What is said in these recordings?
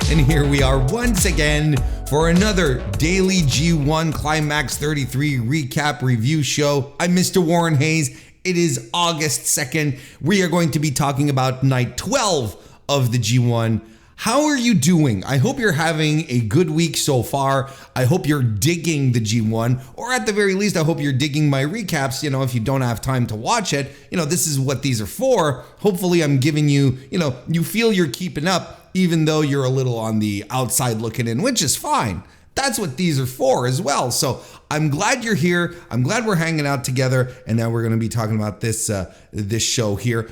And here we are once again for another daily G1 CLIMAX 33 recap review show. I'm MrWarrenHayes. It is August 2nd. We are going to be talking about night 12 of the G1. How are you doing? I hope you're having a good week so far. I hope you're digging the G1, or at the very least, I hope you're digging my recaps. You know, if you don't have time to watch it, you know, this is what these are for. Hopefully I'm giving you, you know, you feel you're keeping up, even though you're a little on the outside looking in, which is fine. That's what these are for as well. So I'm glad you're here. I'm glad we're hanging out together. And now we're going to be talking about this this show here.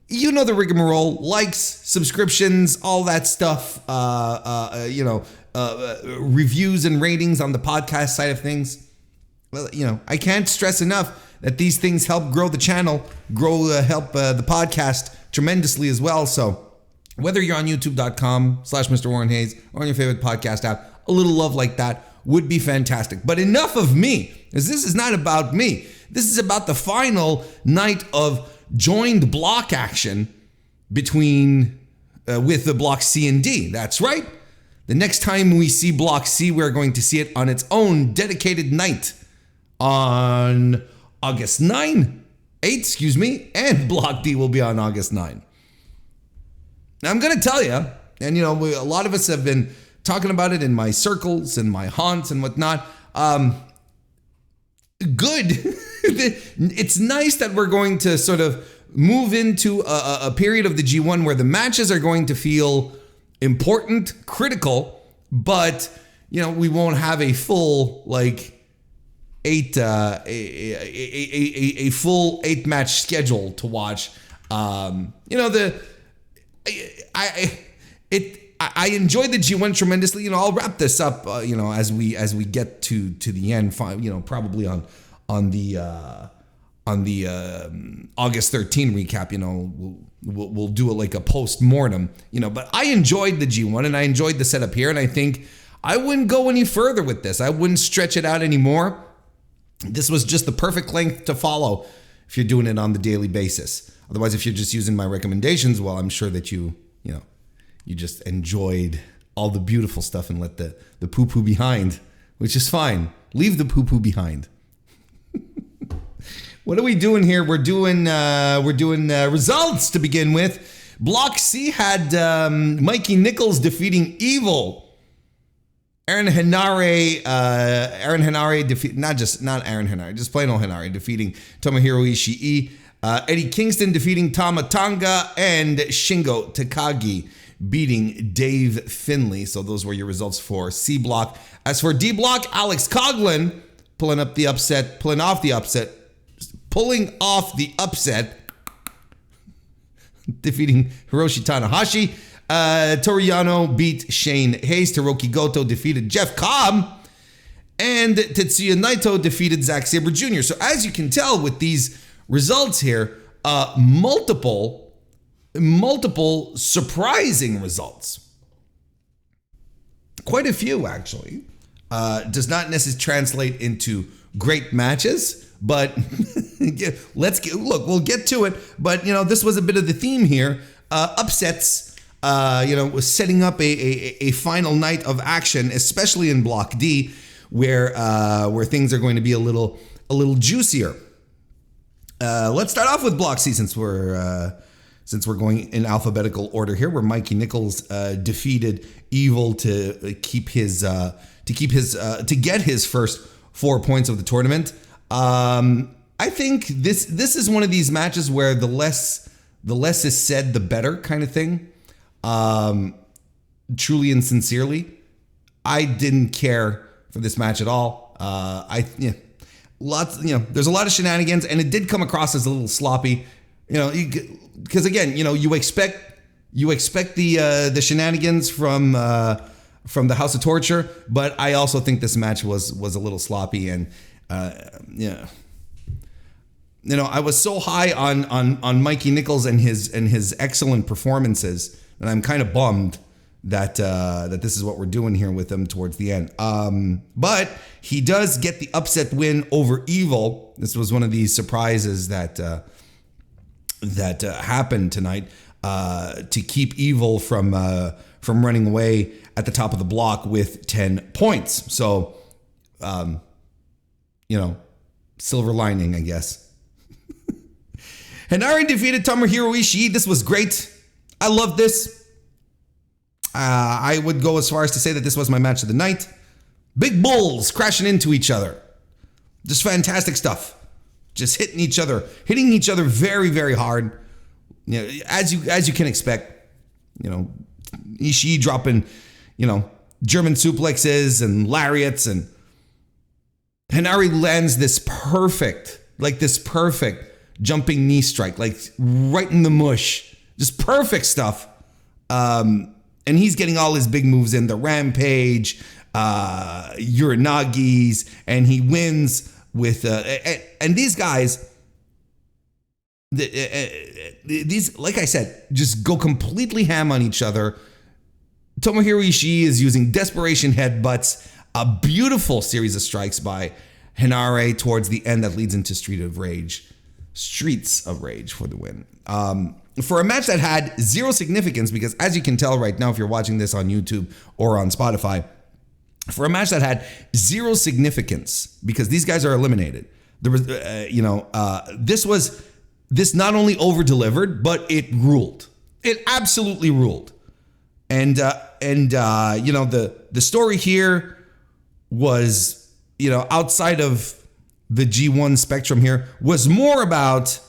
You know the rigmarole, likes, subscriptions, all that stuff, reviews and ratings on the podcast side of things. Well, you know, I can't stress enough that these things help grow the channel, help the podcast tremendously as well. So whether you're on youtube.com/MrWarrenHayes or on your favorite podcast app, a little love like that would be fantastic. But enough of me, because this is not about me. This is about the final night of joined block action between with the block C and D. That's right. The next time we see block C, we're going to see it on its own dedicated night on August 8, and block D will be on August 9. Now I'm going to tell you, and you know, a lot of us have been talking about it in my circles and my haunts and whatnot. Good. It's nice that we're going to sort of move into a period of the G1 where the matches are going to feel important, critical, but you know, we won't have a full a full 8-match schedule to watch. You know, I enjoyed the G1 tremendously. You know, I'll wrap this up. You know, as we get to the end. You know, probably on the August 13 recap. You know, we'll do it like a post-mortem. You know, but I enjoyed the G1 and I enjoyed the setup here, and I think I wouldn't go any further with this. I wouldn't stretch it out anymore. This was just the perfect length to follow if you're doing it on the daily basis. Otherwise, if you're just using my recommendations, well, I'm sure that you just enjoyed all the beautiful stuff and let the poo-poo behind, which is fine. Leave the poo-poo behind. What are we doing here? We're doing results to begin with. Block C had Mikey Nicholls defeating Evil. HENARE defeat not Aaron HENARE, just plain old HENARE defeating Tomohiro Ishii. Eddie Kingston defeating Tama Tonga, and Shingo Takagi beating Dave Finlay. So those were your results for C block. As for D block, Alex Coughlin pulling off the upset, defeating Hiroshi Tanahashi. Toru Yano beat Shane Haste. Hirooki Goto defeated Jeff Cobb. And Tetsuya Naito defeated Zack Sabre Jr. So as you can tell with these results here, multiple surprising results. Quite a few, actually. Does not necessarily translate into great matches, but we'll get to it. But, you know, this was a bit of the theme here. Upsets, was setting up a final night of action, especially in Block D, where things are going to be a little juicier. Let's start off with Block C since we're going in alphabetical order here, where Mikey Nicholls defeated Evil to get his first 4 points of the tournament. I think this is one of these matches where the less is said, the better kind of thing. Truly and sincerely, I didn't care for this match at all. There's a lot of shenanigans, and it did come across as a little sloppy, because again, you expect the shenanigans from the House of Torture, but I also think this match was a little sloppy, and I was so high on Mikey Nicholls and his excellent performances, and I'm kind of bummed that this is what we're doing here with him towards the end. But he does get the upset win over Evil. This was one of these surprises that happened tonight. to keep Evil from running away at the top of the block with 10 points. So, silver lining, I guess. HENARE defeated Tomohiro Ishii. This was great. I love this. I would go as far as to say that this was my match of the night. Big bulls crashing into each other. Just fantastic stuff. Just hitting each other very, very hard. As you can expect. Ishii dropping, German suplexes and lariats, and HENARE lands this perfect jumping knee strike, like right in the mush. Just perfect stuff. And he's getting all his big moves in, the Rampage, Uranagis, and he wins with and these guys, these, like I said, just go completely ham on each other. Tomohiro Ishii is using desperation headbutts, a beautiful series of strikes by HENARE towards the end that leads into Streets of Rage for the win. For a match that had zero significance, because as you can tell right now, if you're watching this on YouTube or on Spotify, for a match that had zero significance, because these guys are eliminated, there was, this not only over-delivered, but it ruled. It absolutely ruled. And the story here was, outside of the G1 spectrum here, was more about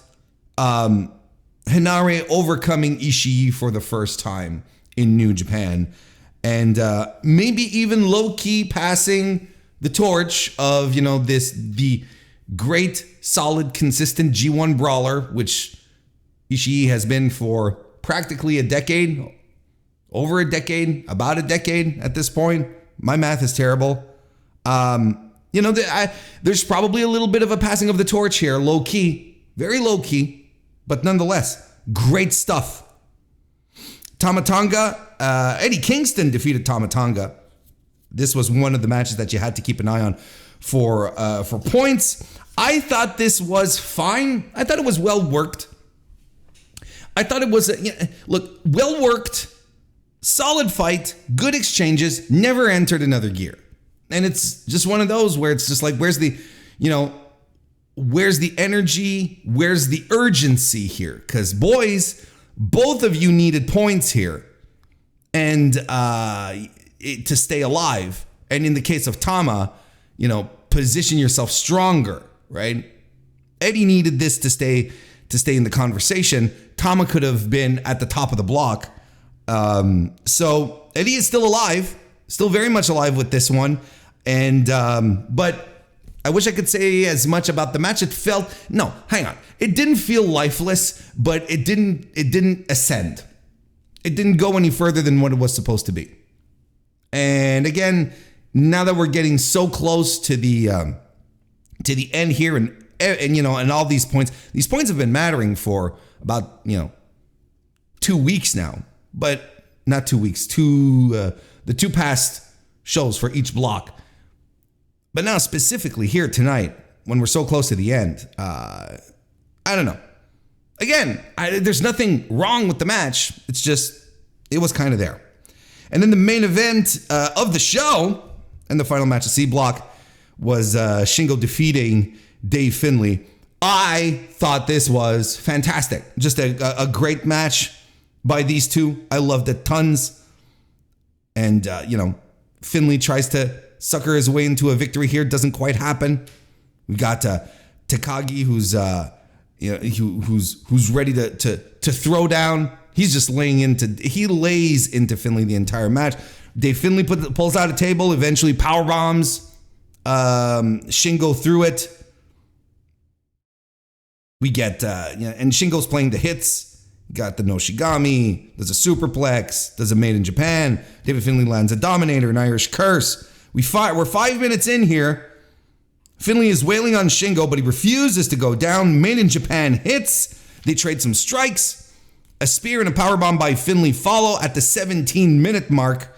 HENARE overcoming Ishii for the first time in New Japan. And maybe even low-key passing the torch of, the great, solid, consistent G1 brawler, which Ishii has been for practically a decade, over a decade, about a decade at this point. My math is terrible. There's probably a little bit of a passing of the torch here, low-key, very low-key, but nonetheless, great stuff. Tonga, Eddie Kingston defeated Tonga. This was one of the matches that you had to keep an eye on for points. I thought this was fine. I thought it was well worked. I thought it was, well worked, solid fight, good exchanges, never entered another gear. And it's just one of those where it's just like, where's the energy? Where's the urgency here? Because boys, both of you needed points here and to stay alive. And in the case of Tama, position yourself stronger, right? Eddie needed this to stay in the conversation. Tama could have been at the top of the block. So Eddie is still alive, still very much alive with this one. And but I wish I could say as much about the match. It didn't feel lifeless, but it didn't ascend. It didn't go any further than what it was supposed to be. And again, now that we're getting so close to the end here, and all these points have been mattering for about 2 weeks now, but not 2 weeks, the two past shows for each block. But now specifically here tonight, when we're so close to the end, I don't know. Again, there's nothing wrong with the match. It's just, it was kind of there. And then the main event of the show, and the final match of C Block, was Shingo defeating Dave Finlay. I thought this was fantastic. Just a great match by these two. I loved it tons. And, Finlay tries to sucker his way into a victory here. Doesn't quite happen. We got Takagi, who's ready to throw down. He lays into Finlay the entire match. Dave Finlay pulls out a table, eventually power bombs Shingo through it. We get and Shingo's playing the hits. Got the Noshigami, does a superplex, does a Made in Japan. David Finlay lands a Dominator, an Irish Curse. We're 5 minutes in here. Finlay is wailing on Shingo, but he refuses to go down. Made in Japan hits. They trade some strikes. A spear and a powerbomb by Finlay follow at the 17-minute mark,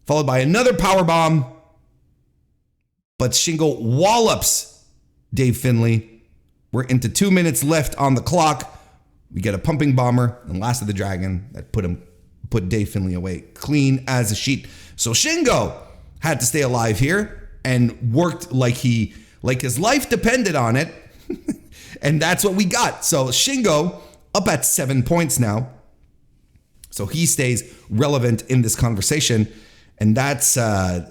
followed by another powerbomb. But Shingo wallops Dave Finlay. We're into 2 minutes left on the clock. We get a pumping bomber and Last of the Dragon that put Dave Finlay away clean as a sheet. So Shingo had to stay alive here and worked like his life depended on it. And that's what we got. So Shingo up at 7 points now. So he stays relevant in this conversation. And that's how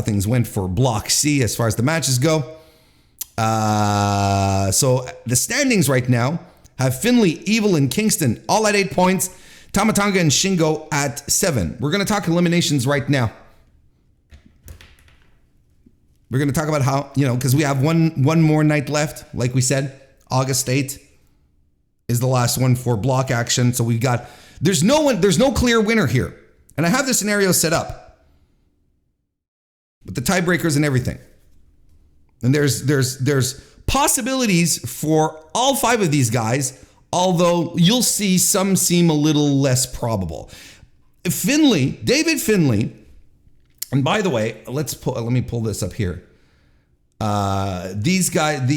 things went for Block C as far as the matches go. So the standings right now have Finlay, Evil, and Kingston all at 8 points. Tama Tonga and Shingo at 7. We're going to talk eliminations right now. We're going to talk about how, because we have one more night left. Like we said, August 8th is the last one for block action. So we've got, there's no clear winner here. And I have the scenario set up with the tiebreakers and everything. And there's possibilities for all 5 of these guys, although you'll see some seem a little less probable. David Finlay, and by the way, let me pull this up here. These guys,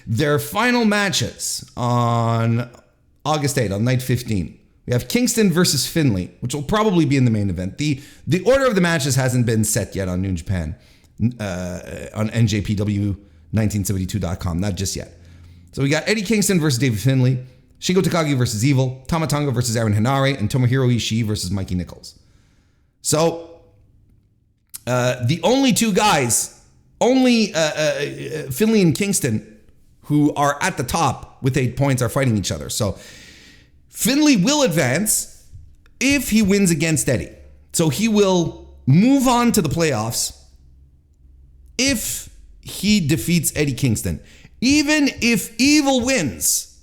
their final matches on August 8th, on night 15. We have Kingston versus Finlay, which will probably be in the main event. The order of the matches hasn't been set yet on New Japan, on NJPW1972.com, not just yet. So we got Eddie Kingston versus David Finlay, Shingo Takagi versus Evil, Tama Tonga versus HENARE, and Tomohiro Ishii versus Mikey Nicholls. So the only 2 guys, Finlay and Kingston, who are at the top with 8 points, are fighting each other. So Finlay will advance if he wins against Eddie. So he will move on to the playoffs if he defeats Eddie Kingston. Even if Evil wins,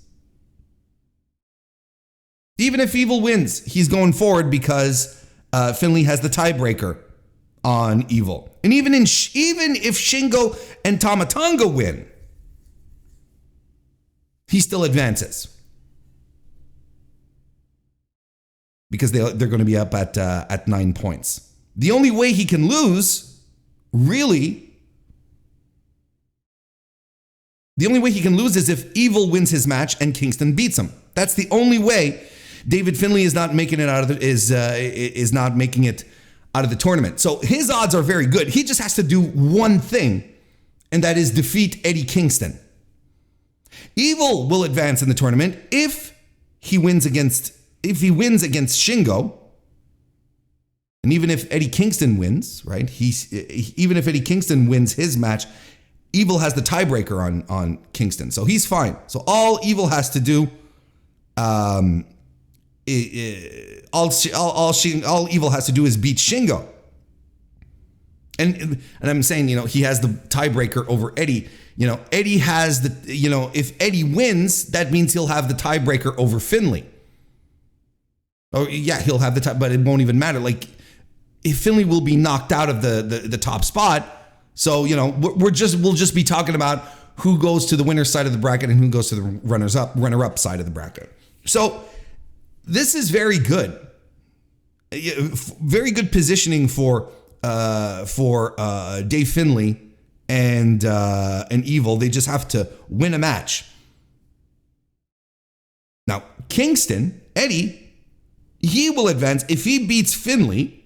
he's going forward because Finlay has the tiebreaker on Evil. And even if Shingo and Tama Tonga win, he still advances. Because they're going to be up at 9 points. The only way he can lose, really, is if Evil wins his match and Kingston beats him. That's the only way. David Finlay is not making it out of the tournament. So his odds are very good. He just has to do one thing, and that is defeat Eddie Kingston. Evil will advance in the tournament if he wins against Shingo. And even if Eddie Kingston wins, right? Even if Eddie Kingston wins his match, Evil has the tiebreaker on Kingston. So he's fine. So all Evil has to do, all Evil has to do is beat Shingo. And I'm saying, he has the tiebreaker over Eddie. Eddie has if Eddie wins, that means he'll have the tiebreaker over Finlay. Oh yeah, he'll have the tie, but it won't even matter. Like, if Finlay will be knocked out of the top spot. So, we'll just be talking about who goes to the winner's side of the bracket and who goes to the runner-up side of the bracket. So this is very good. Very good positioning for Dave Finlay and Evil. They just have to win a match. Now, Kingston, Eddie, he will advance if he beats Finlay,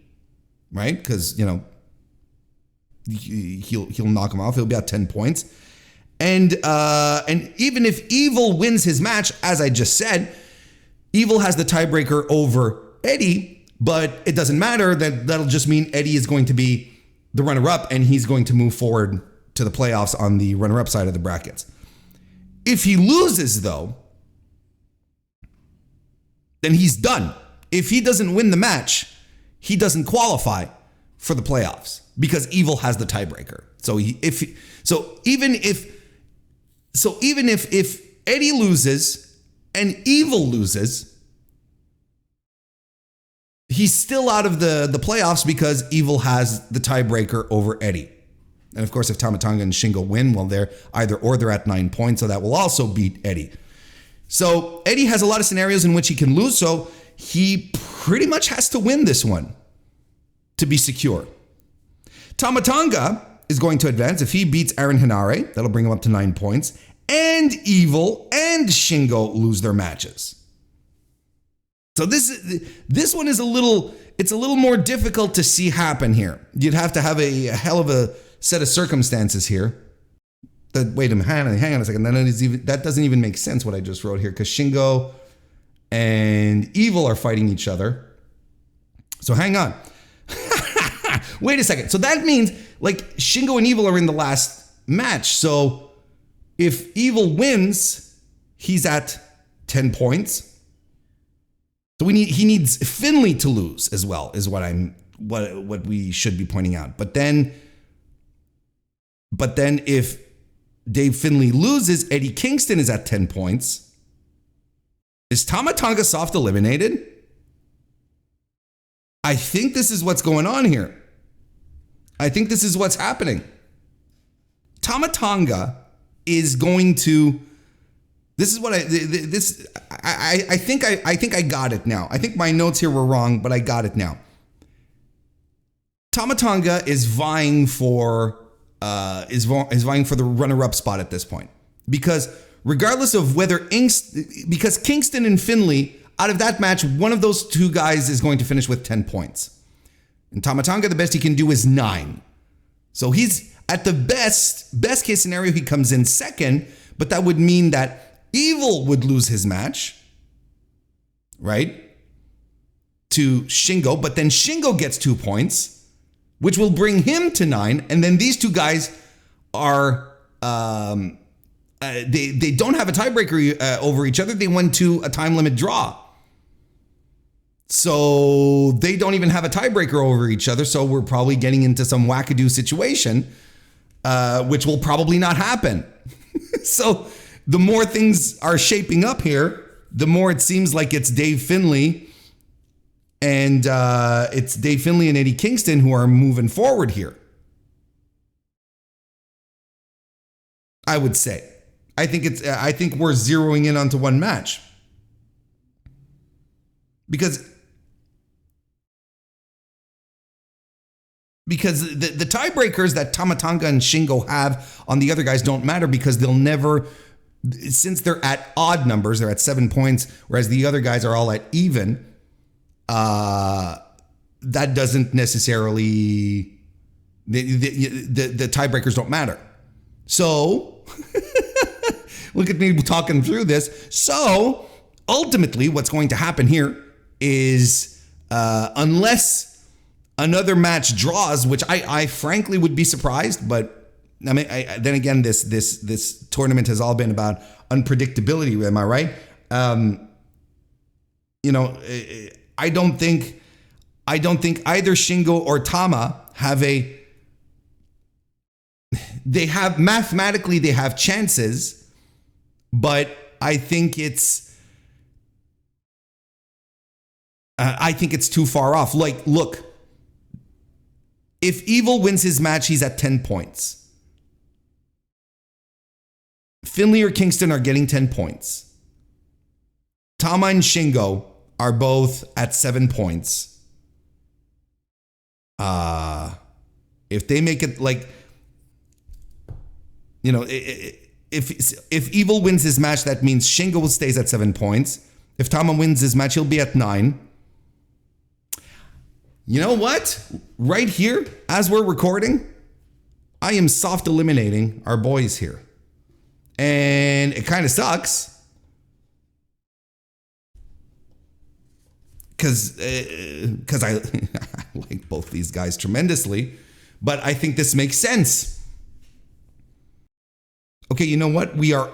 right? Because, he'll knock him off. He'll be at 10 points. And even if Evil wins his match, as I just said, Evil has the tiebreaker over Eddie, but it doesn't matter. That'll just mean Eddie is going to be the runner-up and he's going to move forward to the playoffs on the runner-up side of the brackets. If he loses, though, then he's done. If he doesn't win the match, he doesn't qualify for the playoffs because Evil has the tiebreaker. So even if Eddie loses and Evil loses, he's still out of the playoffs because Evil has the tiebreaker over Eddie. And of course, if Tama Tonga and Shingo win, well, they're at 9 points, so that will also beat Eddie. So Eddie has a lot of scenarios in which he can lose, so he pretty much has to win this one to be secure. Tama Tonga is going to advance. If he beats HENARE, that'll bring him up to 9 points. and Evil and Shingo lose their matches. So this one is a little more difficult to see happen here. You'd have to have a hell of a set of circumstances here. Wait a minute, hang on a second. That doesn't even make sense what I just wrote here, because Shingo and Evil are fighting each other. So hang on. Wait a second. So that means like Shingo and Evil are in the last match. So if Evil wins, he's at 10 points. So he needs Finlay to lose as well, is what we should be pointing out. But then if Dave Finlay loses, Eddie Kingston is at 10 points. Is Tonga soft eliminated? I think this is what's going on here. I think this is what's happening. Tonga is going to. This is what I think I got it now. I think my notes here were wrong, but I got it now. Tonga is vying for the runner-up spot at this point, because regardless of because Kingston and Finlay, out of that match, one of those two guys is going to finish with 10 points. And Tonga, the best he can do is 9. So he's at the best case scenario, he comes in second, but that would mean that Evil would lose his match, right? To Shingo, but then Shingo gets 2 points, which will bring him to 9. And then these two guys are, they don't have a tiebreaker over each other. They went to a time limit draw. So they don't even have a tiebreaker over each other. So we're probably getting into some wackadoo situation, which will probably not happen. So the more things are shaping up here, the more it seems like it's Dave Finlay and Eddie Kingston who are moving forward here. I would say. I think we're zeroing in onto one match. Because the tiebreakers that Tonga and Shingo have on the other guys don't matter, because they'll never, since they're at odd numbers, they're at 7 points, whereas the other guys are all at even. That doesn't necessarily, the tiebreakers don't matter. So look at me talking through this. So ultimately, what's going to happen here is, unless another match draws, which I frankly would be surprised, but I mean, then again, this tournament has all been about unpredictability. Am I right? I don't think either Shingo or Tama have mathematically they have chances, but I think it's too far off. Like, look, if Evil wins his match, he's at 10 points. Finlay or Kingston are getting 10 points. Tama and Shingo are both at 7 points. If they make it like, if Evil wins his match, that means Shingo stays at 7 points. If Tama wins his match, he'll be at 9. You know what? Right here, as we're recording, I am soft eliminating our boys here. And it kind of sucks. Because I like both these guys tremendously. But I think this makes sense. Okay, you know what? We are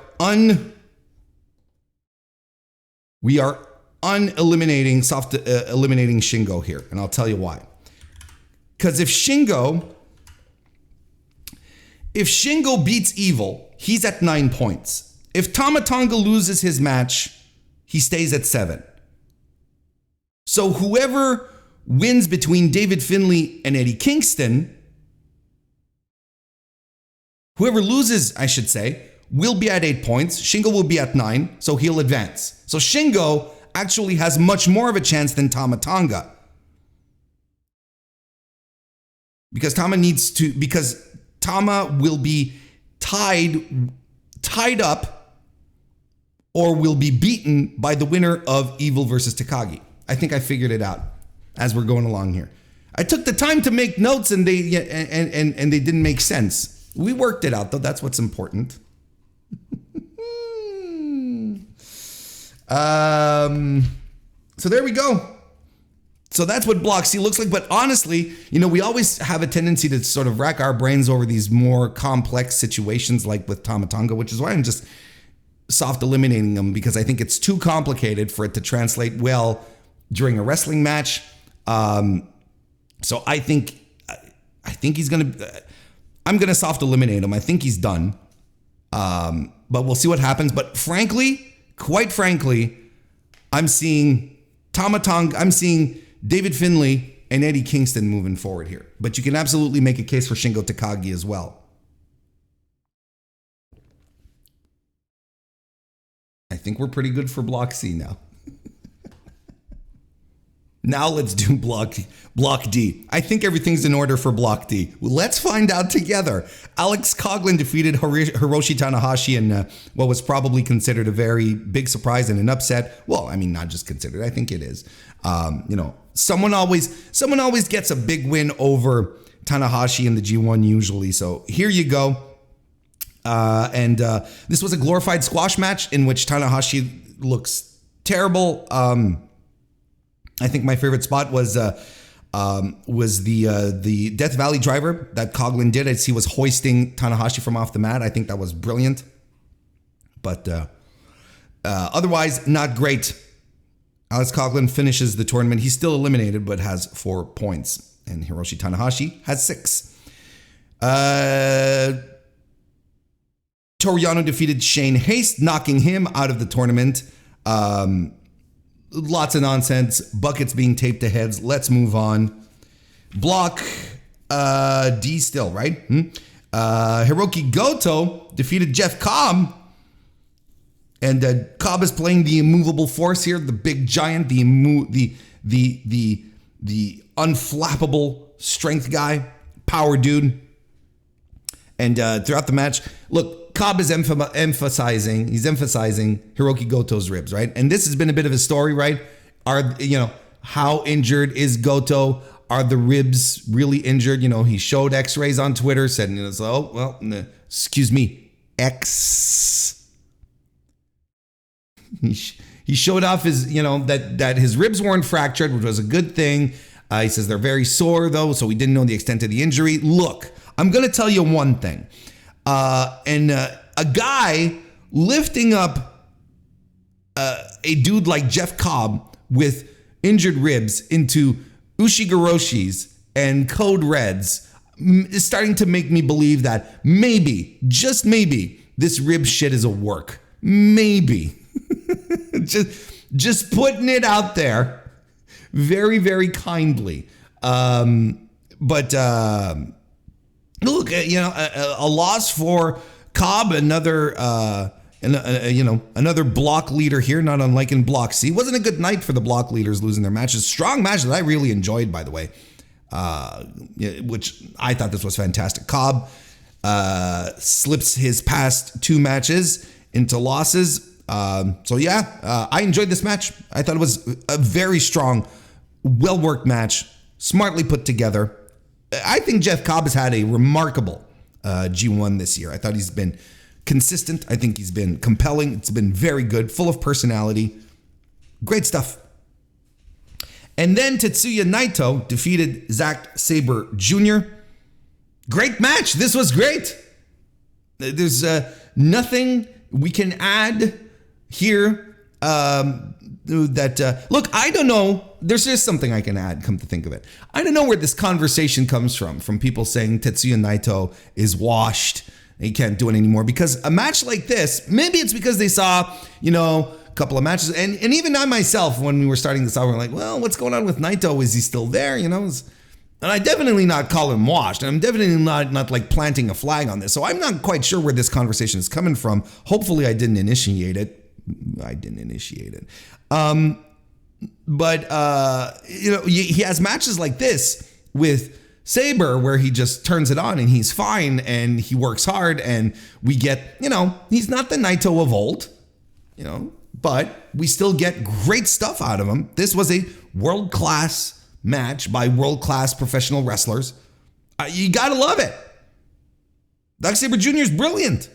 eliminating Shingo here, and I'll tell you why. Because if Shingo beats Evil, he's at 9 points. If Tonga loses his match, he stays at 7. So whoever wins between David Finlay and Eddie Kingston, whoever loses, I should say, will be at 8 points. Shingo will be at 9, so he'll advance. So Shingo actually has much more of a chance than Tonga. Because Tama will be tied tied up or will be beaten by the winner of Evil versus Takagi. I think I figured it out as we're going along here. I took the time to make notes and they didn't make sense. We worked it out though. That's what's important. So there we go. So that's what Block C looks like. But honestly, you know, we always have a tendency to sort of rack our brains over these more complex situations like with Tonga, which is why I'm just soft eliminating them, because I think it's too complicated for it to translate well during a wrestling match. So I think he's going to, I'm going to soft eliminate him. I think he's done. But we'll see what happens. But frankly, quite frankly, I'm seeing I'm seeing David Finlay and Eddie Kingston moving forward here. But you can absolutely make a case for Shingo Takagi as well. I think we're pretty good for Block C now. Now let's do Block D. I think everything's in order for Block D. Let's find out together. Alex Coughlin defeated Hiroshi Tanahashi in what was probably considered a very big surprise and an upset. Well, I mean, not just considered. I think it is. You know, someone always gets a big win over Tanahashi in the G1 usually. So here you go. This was a glorified squash match in which Tanahashi looks terrible. I think my favorite spot was the Death Valley driver that Coughlin did as he was hoisting Tanahashi from off the mat. I think that was brilliant. But otherwise, not great. Alex Coughlin finishes the tournament. He's still eliminated, but has 4 points. And Hiroshi Tanahashi has 6. Toru Yano defeated Haste, knocking him out of the tournament. Lots of nonsense. Buckets being taped to heads. Let's move on. Block D still, right? Hirooki Goto defeated Jeff Cobb. And Cobb is playing the immovable force here, the big giant, the unflappable strength guy, power dude. And throughout the match, look, Cobb is emphasizing Hirooki Goto's ribs, right? And this has been a bit of a story, right? How injured is Goto? Are the ribs really injured? You know, he showed x-rays on Twitter, said, oh, well, excuse me, He showed off his, that his ribs weren't fractured, which was a good thing. He says they're very sore, though, so we didn't know the extent of the injury. Look, I'm going to tell you one thing. A guy lifting up a dude like Jeff Cobb with injured ribs into Ushigoroshis and Code Reds is starting to make me believe that maybe, just maybe, this rib shit is a work. Maybe. just putting it out there very, very kindly. But look, a loss for Cobb, another block leader here, not unlike in Block C. Wasn't a good night for the block leaders losing their matches. Strong match that I really enjoyed, by the way, which I thought this was fantastic. Cobb slips his past 2 matches into losses. I enjoyed this match. I thought it was a very strong, well-worked match, smartly put together. I think Jeff Cobb has had a remarkable G1 this year. I thought he's been consistent. I think he's been compelling. It's been very good, full of personality. Great stuff. And then Tetsuya Naito defeated Zack Sabre Jr. Great match. This was great. There's nothing we can add here look, I don't know. There's just something I can add, come to think of it. I don't know where this conversation comes from people saying Tetsuya Naito is washed. He can't do it anymore. Because a match like this, maybe it's because they saw, a couple of matches. And even I myself, when we were starting this out, we're like, well, what's going on with Naito? Is he still there? And I definitely not call him washed. And I'm definitely not like planting a flag on this. So I'm not quite sure where this conversation is coming from. Hopefully I didn't initiate it. But he has matches like this with Sabre, where he just turns it on and he's fine and he works hard, and we get, he's not the Naito of old, but we still get great stuff out of him. This was a world-class match by world-class professional wrestlers. You gotta love it. Zack Sabre Jr. is brilliant.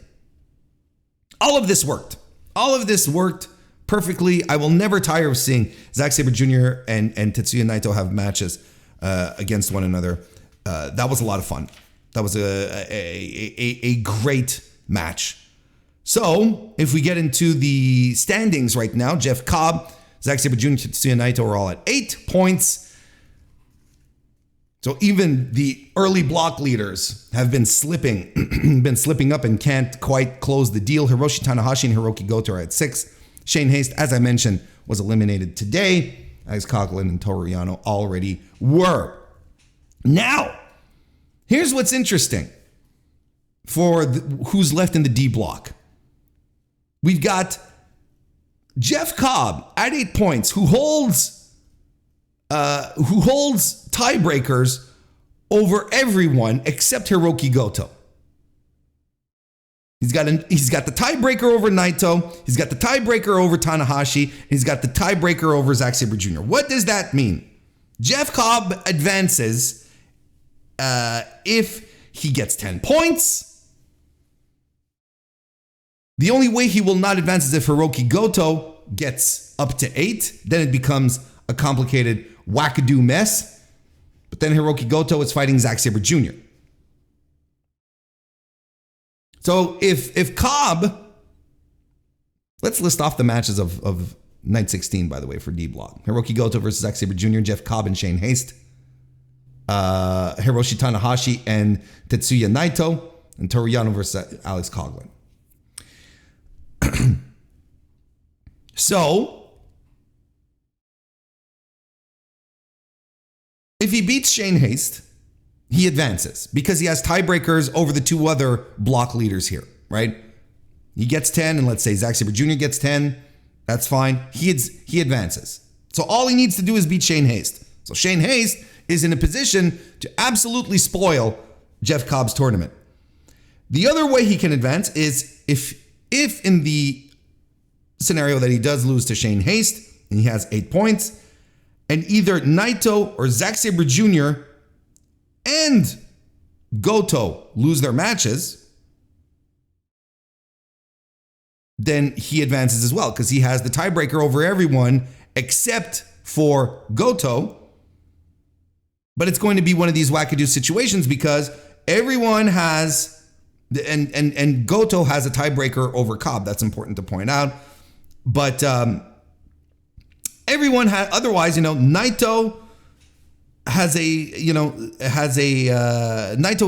All of this worked. All of this worked perfectly. I will never tire of seeing Zack Sabre Jr. and Tetsuya Naito have matches against one another. That was a lot of fun. That was a great match. So, if we get into the standings right now, Jeff Cobb, Zack Sabre Jr., Tetsuya Naito are all at 8 points. So even the early block leaders have been slipping up and can't quite close the deal. Hiroshi, Tanahashi, and Hirooki Goto are at 6. Shane Haste, as I mentioned, was eliminated today, as Coughlin and Toru Yano already were. Now, here's what's interesting for who's left in the D block. We've got Jeff Cobb at 8 points, who holds tiebreakers over everyone except Hirooki Goto. He's got the tiebreaker over Naito. He's got the tiebreaker over Tanahashi. He's got the tiebreaker over Zack Sabre Jr. What does that mean? Jeff Cobb advances if he gets 10 points. The only way he will not advance is if Hirooki Goto gets up to 8. Then it becomes a complicated wackadoo mess. But then Hirooki Goto is fighting Zack Sabre Jr. So if Cobb, let's list off the matches of night 16, by the way, for D block. Hirooki Goto versus Zack Sabre Jr., Jeff Cobb and Shane Haste. Hiroshi Tanahashi and Tetsuya Naito. And Toru Yano versus Alex Coughlin. So, if he beats Shane Haste, he advances because he has tiebreakers over the 2 other block leaders here, right? He gets 10, and let's say Zack Sabre Jr. gets 10. That's fine. He advances. So all he needs to do is beat Shane Haste. So Shane Haste is in a position to absolutely spoil Jeff Cobb's tournament. The other way he can advance is if in the scenario that he does lose to Shane Haste, and he has 8 points, and either Naito or Zack Sabre Jr. and Goto lose their matches, then he advances as well because he has the tiebreaker over everyone except for Goto. But it's going to be one of these wackadoo situations because everyone has, and Goto has a tiebreaker over Cobb. That's important to point out. But everyone had, otherwise, Naito has Naito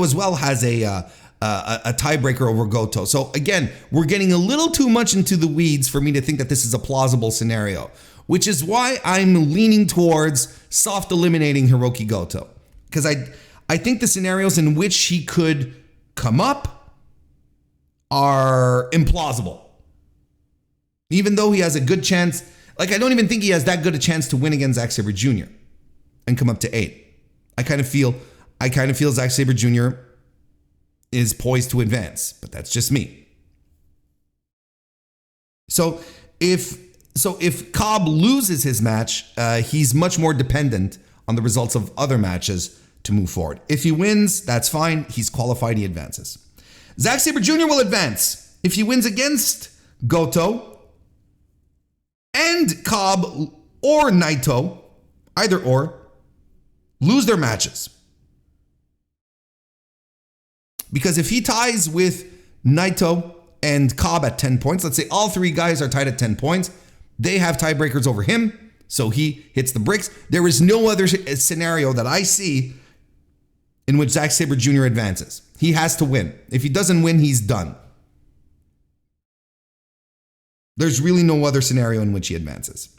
as well has a tiebreaker over Goto. So again, we're getting a little too much into the weeds for me to think that this is a plausible scenario, which is why I'm leaning towards soft eliminating Hirooki Goto. Because I think the scenarios in which he could come up are implausible. Even though he has a good chance, I don't even think he has that good a chance to win against Zack Sabre Jr. and come up to 8. I kind of feel Zack Sabre Jr. is poised to advance, but that's just me. So if Cobb loses his match, he's much more dependent on the results of other matches to move forward. If he wins, that's fine. He's qualified. He advances. Zack Sabre Jr. will advance if he wins against Goto and Cobb or Naito, either or, lose their matches. Because if he ties with Naito and Cobb at 10 points, let's say all 3 guys are tied at 10 points, they have tiebreakers over him, so he hits the bricks. There is no other scenario that I see in which Zack Sabre Jr. advances. He has to win. If he doesn't win, he's done. There's really no other scenario in which he advances.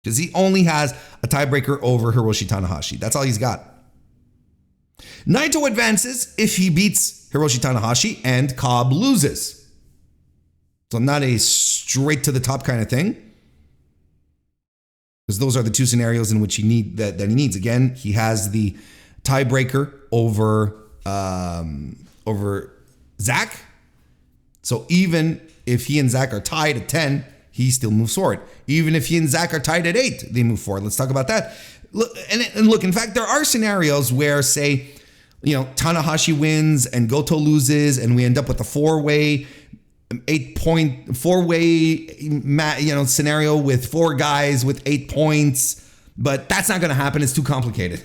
Because he only has a tiebreaker over Hiroshi Tanahashi. That's all he's got. Naito advances if he beats Hiroshi Tanahashi and Cobb loses. So not a straight to the top kind of thing. because those are the two scenarios in which he needs. Again, he has the tiebreaker over Zack. So even if he and Zack are tied at 10, he still moves forward. Even if he and Zack are tied at 8, they move forward. Let's talk about that. Look, and look, in fact, there are scenarios where, say, Tanahashi wins and Goto loses, and we end up with a four-way scenario with 4 guys with 8 points. But that's not going to happen. It's too complicated.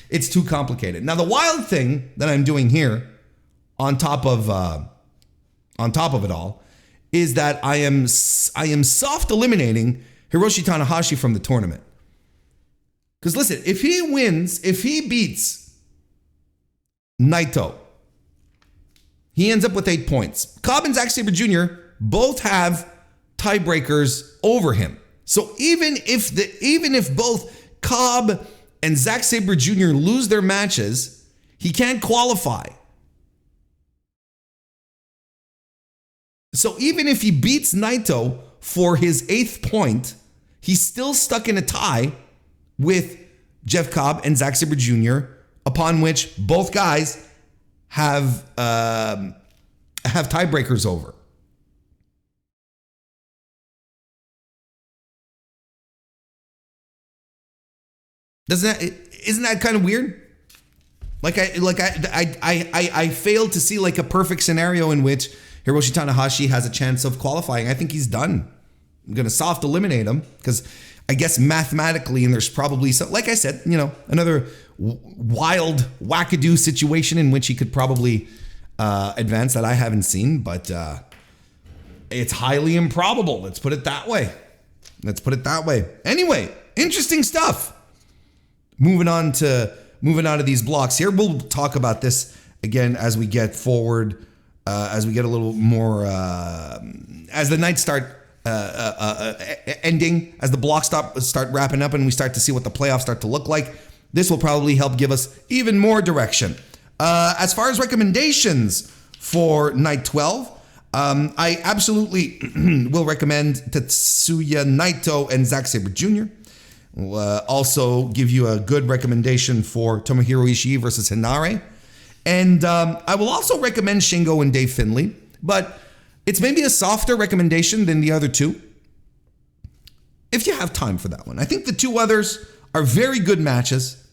It's too complicated. Now, the wild thing that I'm doing here, on top of it all, is that I am soft eliminating Hiroshi Tanahashi from the tournament. Because listen, if he beats Naito, he ends up with 8 points. Cobb and Zack Sabre Jr. both have tiebreakers over him. So even if both Cobb and Zack Sabre Jr. lose their matches, he can't qualify. So even if he beats Naito for his 8th point, he's still stuck in a tie with Jeff Cobb and Zack Sabre Jr., upon which both guys have tiebreakers over. Isn't that kind of weird? I failed to see like a perfect scenario in which Hiroshi Tanahashi has a chance of qualifying. I think he's done. I'm going to soft eliminate him because I guess mathematically, and there's probably some, like I said, another wild wackadoo situation in which he could probably advance that I haven't seen, but it's highly improbable. Let's put it that way. Anyway, interesting stuff. Moving on to these blocks here. We'll talk about this again as we get forward, as we get a little more, as the nights start ending, as the blocks start wrapping up and we start to see what the playoffs start to look like. This will probably help give us even more direction. As far as recommendations for night 12, I absolutely will recommend Tetsuya Naito and Zack Sabre Jr. We'll also give you a good recommendation for Tomohiro Ishii versus HENARE. And I will also recommend Shingo and Dave Finlay, but it's maybe a softer recommendation than the other two, if you have time for that one. I think the two others are very good matches.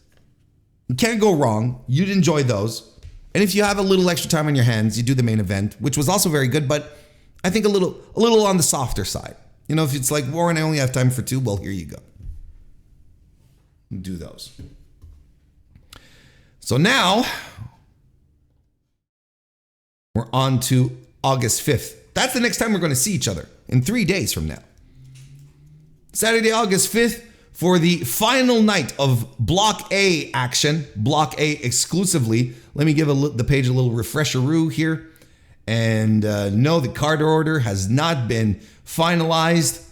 You can't go wrong. You'd enjoy those. And if you have a little extra time on your hands, you do the main event, which was also very good, but I think a little on the softer side. If it's like, Warren, I only have time for 2, well, here you go. Do those. So now we're on to August 5th. That's the next time we're going to see each other, in 3 days from now. Saturday, August 5th, for the final night of Block A action, Block A exclusively. Let me give the page a little refresher-oo here. And no, the card order has not been finalized.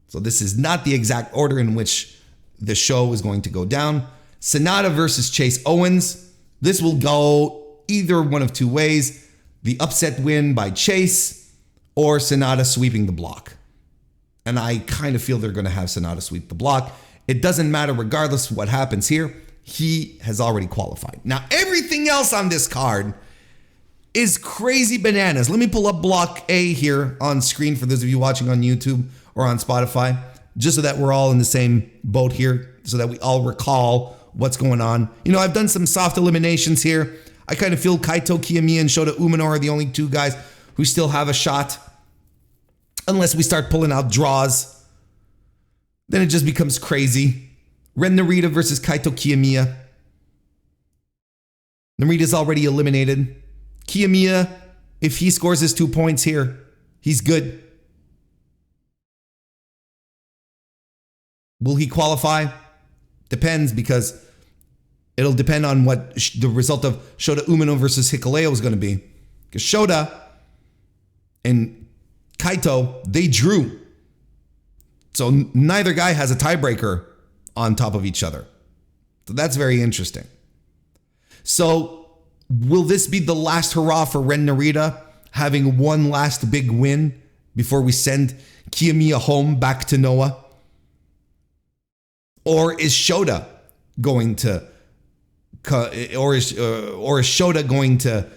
So this is not the exact order in which the show is going to go down. Sonata versus Chase Owens. This will go either one of 2 ways. The upset win by Chase or Sonata sweeping the block. And I kind of feel they're going to have Sonata sweep the block. It doesn't matter regardless of what happens here. He has already qualified. Now, everything else on this card is crazy bananas. Let me pull up Block A here on screen for those of you watching on YouTube or on Spotify, just so that we're all in the same boat here, so that we all recall what's going on. I've done some soft eliminations here. I kind of feel Kaito Kiyomiya and Shota Umino are the only 2 guys who still have a shot. Unless we start pulling out draws, then it just becomes crazy. Ren Narita versus Kaito Kiyomiya. Narita's already eliminated. Kiyomiya, if he scores his 2 points here, he's good. Will he qualify? Depends, because it'll depend on what the result of Shota Umino versus Hikuleo is going to be. Because Shota and Kaito, they drew. So neither guy has a tiebreaker on top of each other. So that's very interesting. So will this be the last hurrah for Ren Narita, having one last big win before we send Kiyomiya home back to Noah? Or is Shota going to, or is Shota going to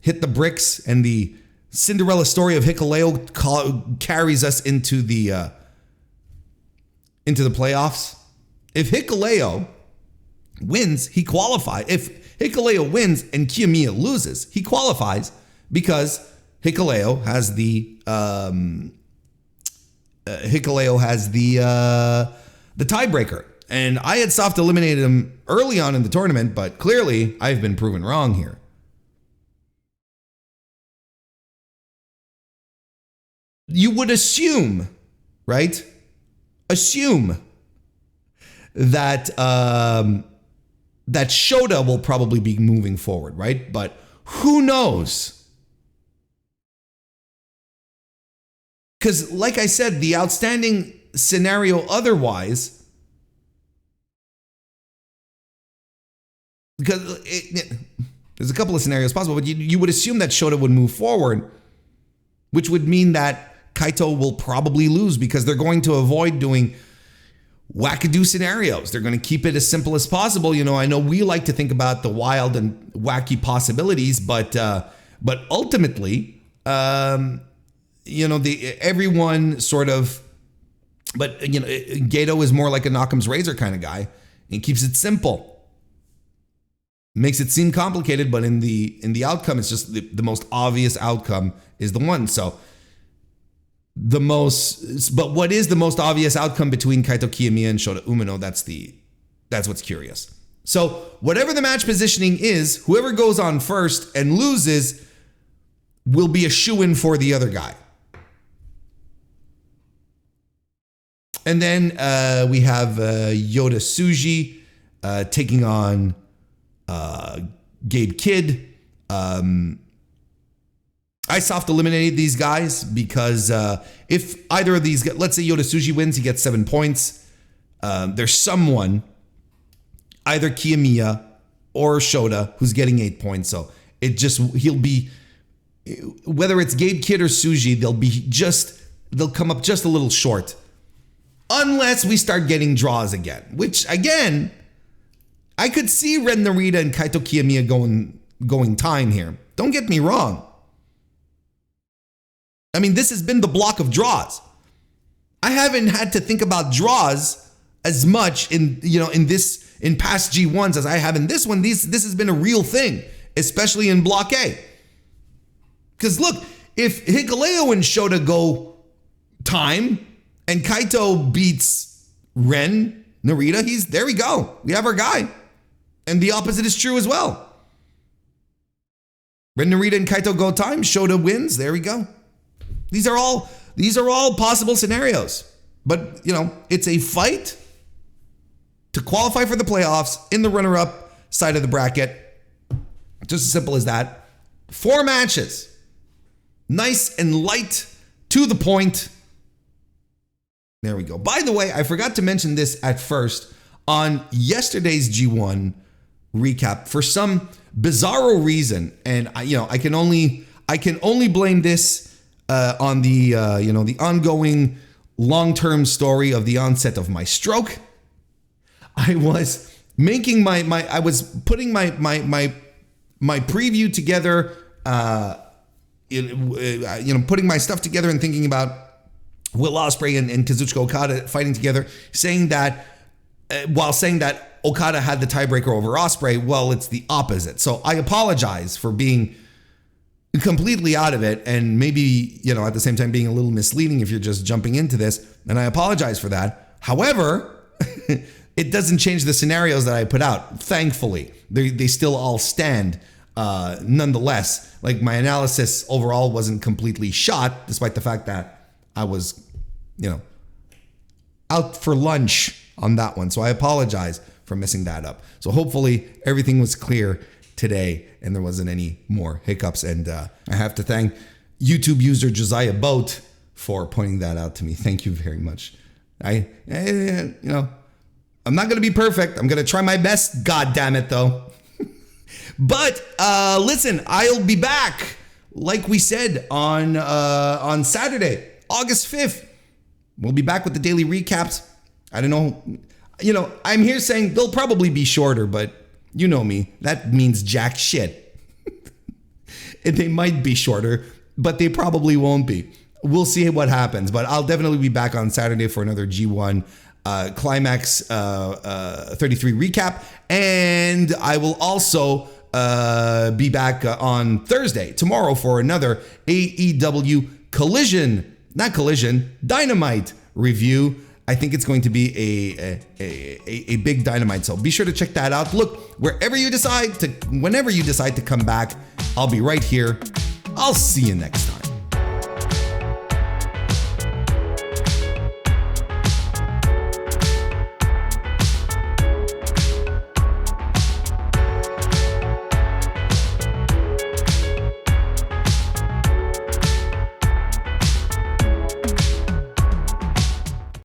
hit the bricks, and the Cinderella story of Hikuleo carries us into the playoffs? If Hikuleo wins, he qualifies. If Hikuleo wins and Kiyomiya loses, he qualifies because Hikuleo has the tiebreaker. And I had soft eliminated him early on in the tournament, but clearly I've been proven wrong here. You would assume, right? Assume that that Shota will probably be moving forward, right? But who knows? Because, like I said, the outstanding scenario otherwise, because there's a couple of scenarios possible, but you would assume that Shota would move forward, which would mean that Kaito will probably lose because they're going to avoid doing wackadoo scenarios. They're going to keep it as simple as possible. You know, I know we like to think about the wild and wacky possibilities, but ultimately, you know, everyone sort of, but you know, Goto is more like a Knock'em's razor kind of guy. He keeps it simple, makes it seem complicated, but in the outcome, it's just the most obvious outcome is the one. So but what is the most obvious outcome between Kaito Kiyomiya and Shota Umino? That's what's curious. So whatever the match positioning is, whoever goes on first and loses will be a shoo-in for the other guy. And then we have Yoda Tsuji taking on Gabe Kidd. I soft eliminated these guys because if either of these, let's say Yoda Tsuji wins, he gets 7 points. There's someone, either Kiyomiya or Shota, who's getting 8 points. So he'll be, whether it's Gabe Kidd or Tsuji, they'll come up just a little short. Unless we start getting draws again, which again, I could see Ren Narita and Kaito Kiyomiya going time here. Don't get me wrong. I mean, this has been the block of draws. I haven't had to think about draws as much in past G1s as I have in this one. This has been a real thing, especially in Block A. Because look, if Hikuleo and Shota go time and Kaito beats Ren Narita, there we go. We have our guy. And the opposite is true as well. Ren Narita and Kaito go time, Shota wins, there we go. These are all possible scenarios. But, you know, it's a fight to qualify for the playoffs in the runner-up side of the bracket. Just as simple as that. 4 matches. Nice and light, to the point. There we go. By the way, I forgot to mention this at first. On yesterday's G1 recap, for some bizarro reason, and I can only blame this on the the ongoing long-term story of the onset of my stroke. I was making I was putting my preview together, putting my stuff together and thinking about Will Ospreay and Kazuchika Okada fighting together, saying that Okada had the tiebreaker over Ospreay. Well, it's the opposite. So I apologize for being completely out of it, and maybe, at the same time being a little misleading if you're just jumping into this, and I apologize for that. However, it doesn't change the scenarios that I put out. Thankfully, they still all stand. Nonetheless, like, my analysis overall wasn't completely shot, despite the fact that I was, out for lunch on that one. So I apologize for messing that up. So hopefully everything was clear today and there wasn't any more hiccups. And I have to thank YouTube user Josiah Boat for pointing that out to me. Thank you very much. I'm not going to be perfect. I'm going to try my best. God damn it, though. But listen, I'll be back, like we said, on Saturday, August 5th. We'll be back with the daily recaps. I don't know. You know, I'm here saying they'll probably be shorter, but you know me, that means jack shit. They might be shorter, but they probably won't be. We'll see what happens, but I'll definitely be back on Saturday for another G1 Climax 33 recap, and I will also be back on Thursday, tomorrow, for another AEW Dynamite review. I think it's going to be a big Dynamite, so be sure to check that out. Look, whenever you decide to come back, I'll be right here. I'll see you next time.